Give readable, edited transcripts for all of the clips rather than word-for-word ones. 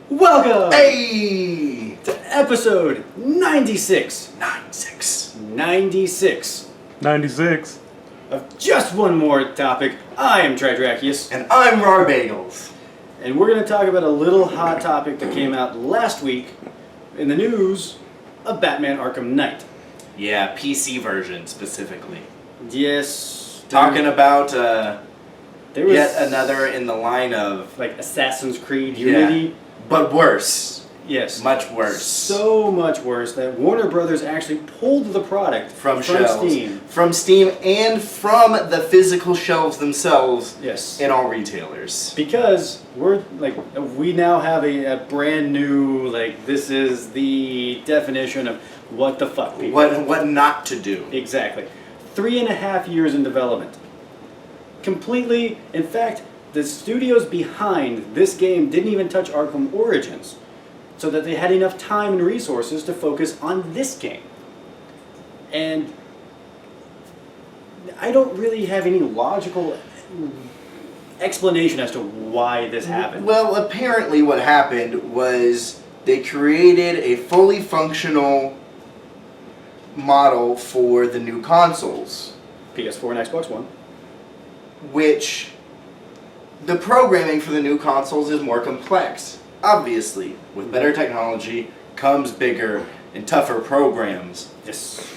Welcome Hey! to episode 96. 96 Of just one more topic. I am Tridrachius, And I'm Rarbagels. and we're going to talk about a little hot topic that came out last week in the news of Batman Arkham Knight. Yeah, PC version specifically. Yes. Talking about there was yet another in the line of, like Assassin's Creed Unity. but worse. Yes. Much worse. So much worse that Warner Brothers actually pulled the product From shelves. Steam. From Steam and from the physical shelves themselves Yes. in all retailers. Because we now have a brand new, this is the definition of what the fuck people. What not to do. Exactly. 3.5 years in development. Completely, in fact, the studios behind this game didn't even touch Arkham Origins, so that they had enough time and resources to focus on this game. And I don't really have any logical explanation as to why this happened. Well, apparently what happened was they created a fully functional model for the new consoles, PS4 and Xbox One. which the programming for the new consoles is more complex. Obviously, with better technology comes bigger and tougher programs. Yes.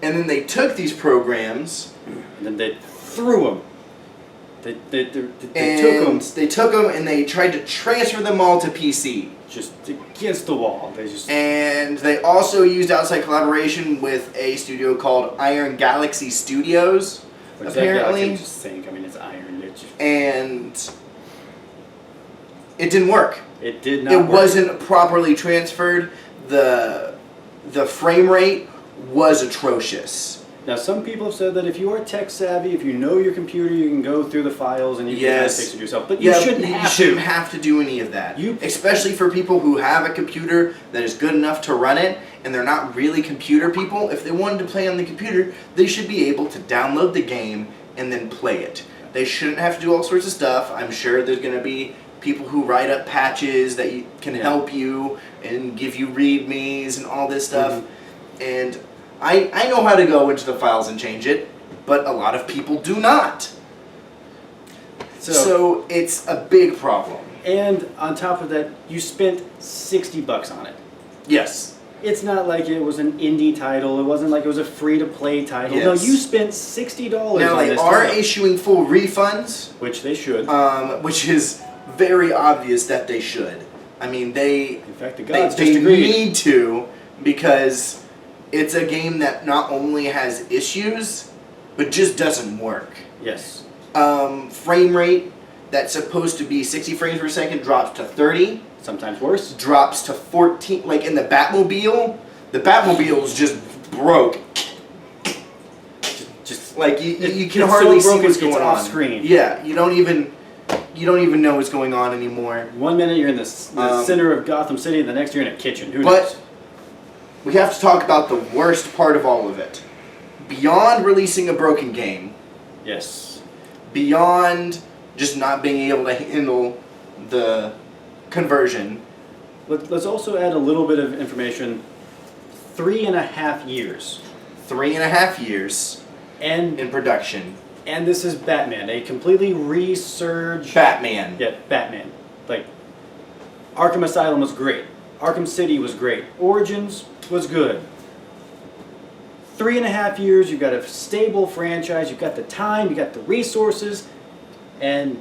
And then they took these programs And then they threw them. They and took they took them and they tried to transfer them all to PC. just against the wall. They just And they also used outside collaboration with a studio called Iron Galaxy Studios, apparently. Just saying. I mean, it's iron. It just, And it didn't work. it did not. It work. wasn't properly transferred. The frame rate was atrocious. Now, some people have said that if you are tech savvy, if you know your computer, you can go through the files and you can fix it yourself. But you shouldn't have to do any of that. You- Especially for people who have a computer that is good enough to run it, and they're not really computer people. If they wanted to play on the computer, they should be able to download the game and then play it. They shouldn't have to do all sorts of stuff. I'm sure there's going to be people who write up patches that can help you and give you readmes and all this stuff. And I know how to go into the files and change it, but a lot of people do not. So it's a big problem. And on top of that, you spent $60 on it. Yes. It's not like it was an indie title. It wasn't like it was a free-to-play title. Yes. No, you spent $60 Now on they this are title. issuing full refunds, Which they should. which is very obvious that they should. I mean, In fact, the gods they just agreed. need to, because it's a game that not only has issues, but just doesn't work. Yes. Frame rate that's supposed to be 60 frames per second drops to 30, Sometimes worse. drops to 14. Like in the Batmobile is just broke. Just Like you can it's hardly so see broken what's it's going off on. screen. Yeah, you don't even know what's going on anymore. 1 minute you're in the center of Gotham City, and the next you're in a kitchen. Who But knows? we have to talk about the worst part of all of it. Beyond releasing a broken game, Yes. beyond just not being able to handle the conversion. Let's also add a little bit of information. 3.5 years. 3.5 years And in production. this is Batman, a completely resurged... Batman. Yeah, Batman. Like, Arkham Asylum was great. Arkham City was great. Origins was good. 3.5 years, you've got a stable franchise, you've got the time, you've got the resources, and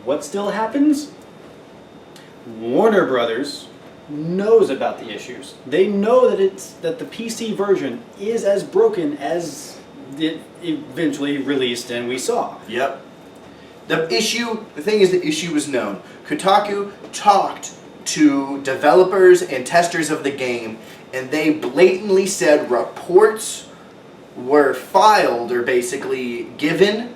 what still happens? Warner Brothers knows about the issues. They know that the PC version is as broken as it eventually released and we saw. Yep. The thing is the issue was known. Kotaku talked to developers and testers of the game, and they blatantly said reports were filed or basically given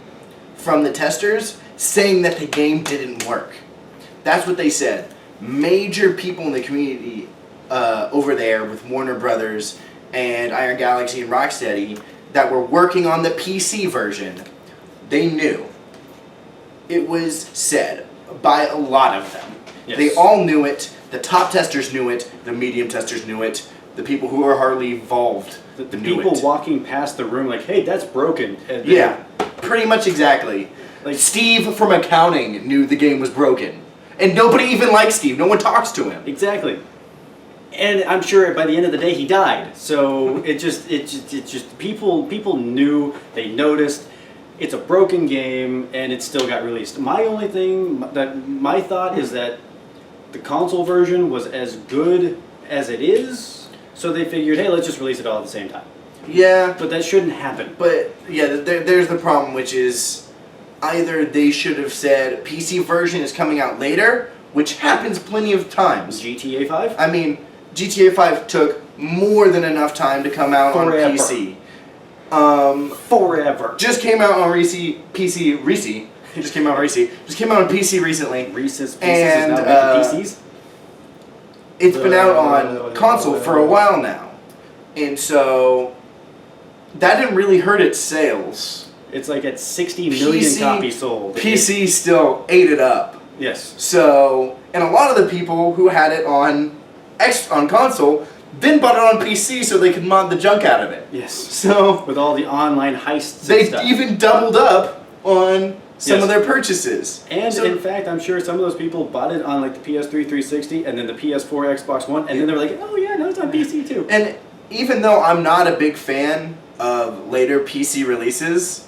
from the testers saying that the game didn't work. That's what they said. Major people in the community over there with Warner Brothers and Iron Galaxy and Rocksteady that were working on the PC version, they knew. It was said by a lot of them Yes. They all knew it. The top testers knew it. The medium testers knew it. The people who are hardly involved The knew people it. walking past the room like, hey, that's broken. And Yeah, pretty much exactly. Like- Steve from accounting knew the game was broken. And nobody even likes Steve. No one talks to him. Exactly. And I'm sure by the end of the day he died. So it just people knew, they noticed. It's a broken game and it still got released. My only thing my thought is that the console version was as good as it is, so they figured, hey, let's just release it all at the same time. Yeah, But that shouldn't happen. but yeah, there's the problem, which is either they should have said PC version is coming out later, which happens plenty of times. GTA 5? I mean, GTA 5 took more than enough time to come out Forever. on PC. Forever. Just came out on Reese. Just came out on Reese. Just came out on PC recently. Reese's Pieces And, is now making PCs? It's been out on console for a while now. And so that didn't really hurt its sales. It's like at 60 million PC copies sold. PC still ate it up. Yes. So, and a lot of the people who had it on console then bought it on PC so they could mod the junk out of it. Yes. So With all the online heists and they stuff. even doubled up on some Yes. of their purchases. And So- in fact, I'm sure some of those people bought it on like the PS3 360 and then the PS4 Xbox One, and then they were like, oh yeah, no, it's on PC too. And even though I'm not a big fan of later PC releases,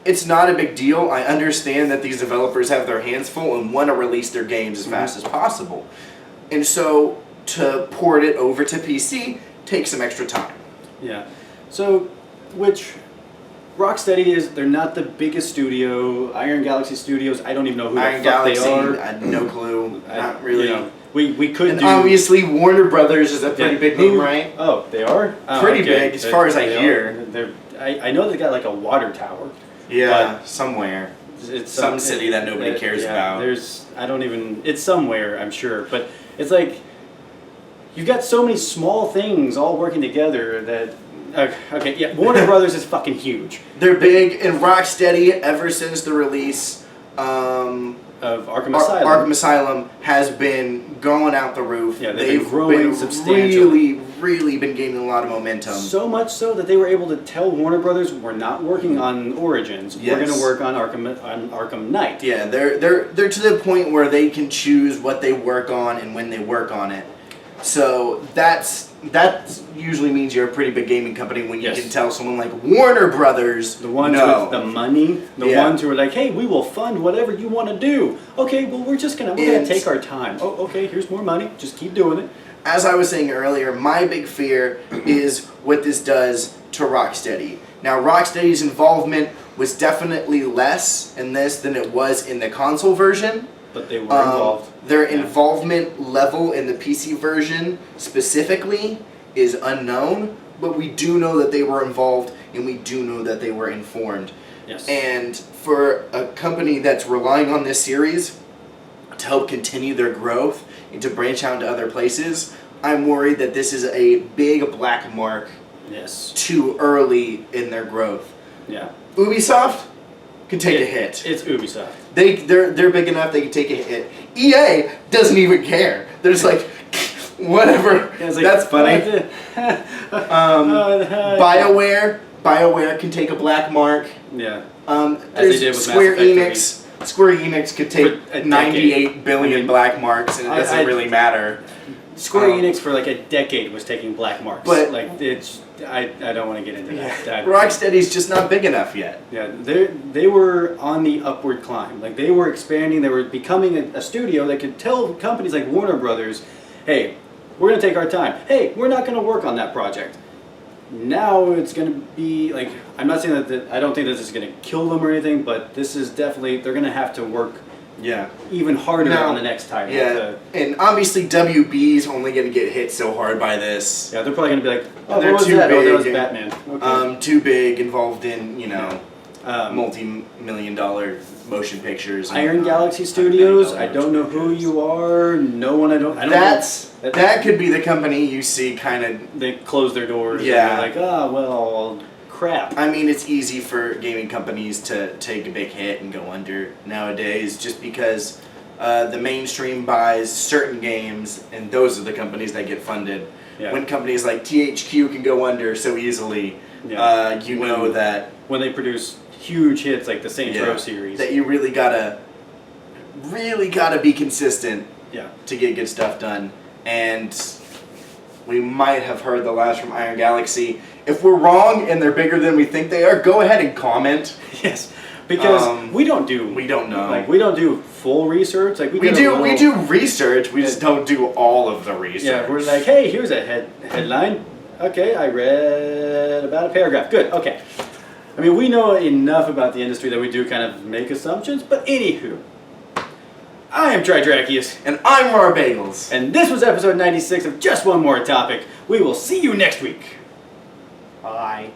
it's not a big deal. I understand that these developers have their hands full and want to release their games as fast as possible. And so to port it over to PC takes some extra time. Yeah. So, which Rocksteady is, they're not the biggest studio. Iron Galaxy Studios, I don't even know who Iron the fuck Galaxy, they are. I had no clue. I- Not really. You know, we could And do. obviously Warner Brothers is a pretty Yeah, big who- name, right? Oh, they are? Oh, Pretty okay. big, as far as I They are. hear. I know they got like a water tower. Yeah, somewhere. It's Some city that nobody cares about. There's, it's somewhere, I'm sure. But it's like, you've got so many small things all working together that, okay, yeah, Warner Brothers is fucking huge. They're big, and Rocksteady, ever since the release, Of Arkham Asylum. Arkham Asylum has been going out the roof. Yeah, they've been growing substantially. really been gaining a lot of momentum. So much so that they were able to tell Warner Brothers, we're not working on Origins. We're Yes. going to work on Arkham Knight. Yeah, they're to the point where they can choose what they work on and when they work on it. So that usually means you're a pretty big gaming company when you Yes. can tell someone like Warner Brothers. The ones no. with the money, the Yeah. ones who are like, hey, we will fund whatever you want to do. Okay, well, we're gonna And- take our time. Oh, okay, here's more money. Just keep doing it. As I was saying earlier, my big fear is what this does to Rocksteady. Now, Rocksteady's involvement was definitely less in this than it was in the console version. But they were involved. Their Yeah. involvement level in the PC version specifically is unknown, but we do know that they were involved and we do know that they were informed. Yes. And for a company that's relying on this series to help continue their growth and to branch out into other places, I'm worried that this is a big black mark Yes. too early in their growth. Yeah. Ubisoft can take a hit. It's Ubisoft. They're big enough they can take a hit. EA doesn't even care. They're just like, whatever. Yeah, it's like, That's funny. BioWare can take a black mark. Yeah. There's As they did with Square Mass Effect Enix. Square Enix could For take a decade. 98 billion I mean, black marks, and it doesn't I- really matter. Square Um, Enix for like a decade was taking black marks. But- like I don't want to get into that. Rocksteady's just not big enough yet. Yeah, they were on the upward climb. Like they were expanding. They were becoming a studio that could tell companies like Warner Brothers, "Hey, we're gonna take our time. Hey, we're not gonna work on that project." Now it's gonna be like, I'm not saying that I don't think that this is gonna kill them or anything, but this is definitely, they're gonna have to work Yeah. even harder Now- on the next title. Yeah. And obviously WB's only going to get hit so hard by this. Yeah, they're probably gonna be like, "Oh, They're what was too that? Oh, that big was and- Batman." Okay. Too big, involved in, Um, multi-million-dollar motion pictures. and, Iron Galaxy Studios. I don't know who you are. No one. I don't know. That could be the company you see kind of. They close their doors. Yeah. And they're like, oh well, crap. I mean, it's easy for gaming companies to take a big hit and go under nowadays, just because the mainstream buys certain games, and those are the companies that get funded. Yeah. When companies like THQ can go under so easily, you know that when they produce huge hits like the Saints Row series, that you really gotta be consistent yeah, to get good stuff done. And we might have heard the last from Iron Galaxy. If we're wrong and they're bigger than we think they are, go ahead and comment. yes, because we don't know. Like we don't do full research. Like we do research. We just don't do all of the research. Yeah, we're like, hey, here's a headline. Okay, I read about a paragraph. Good. Okay. I mean, we know enough about the industry that we do kind of make assumptions. But anywho, I am Tridrachius. And I'm Rar Bagels. And this was episode 96 of Just One More Topic. We will see you next week. Bye.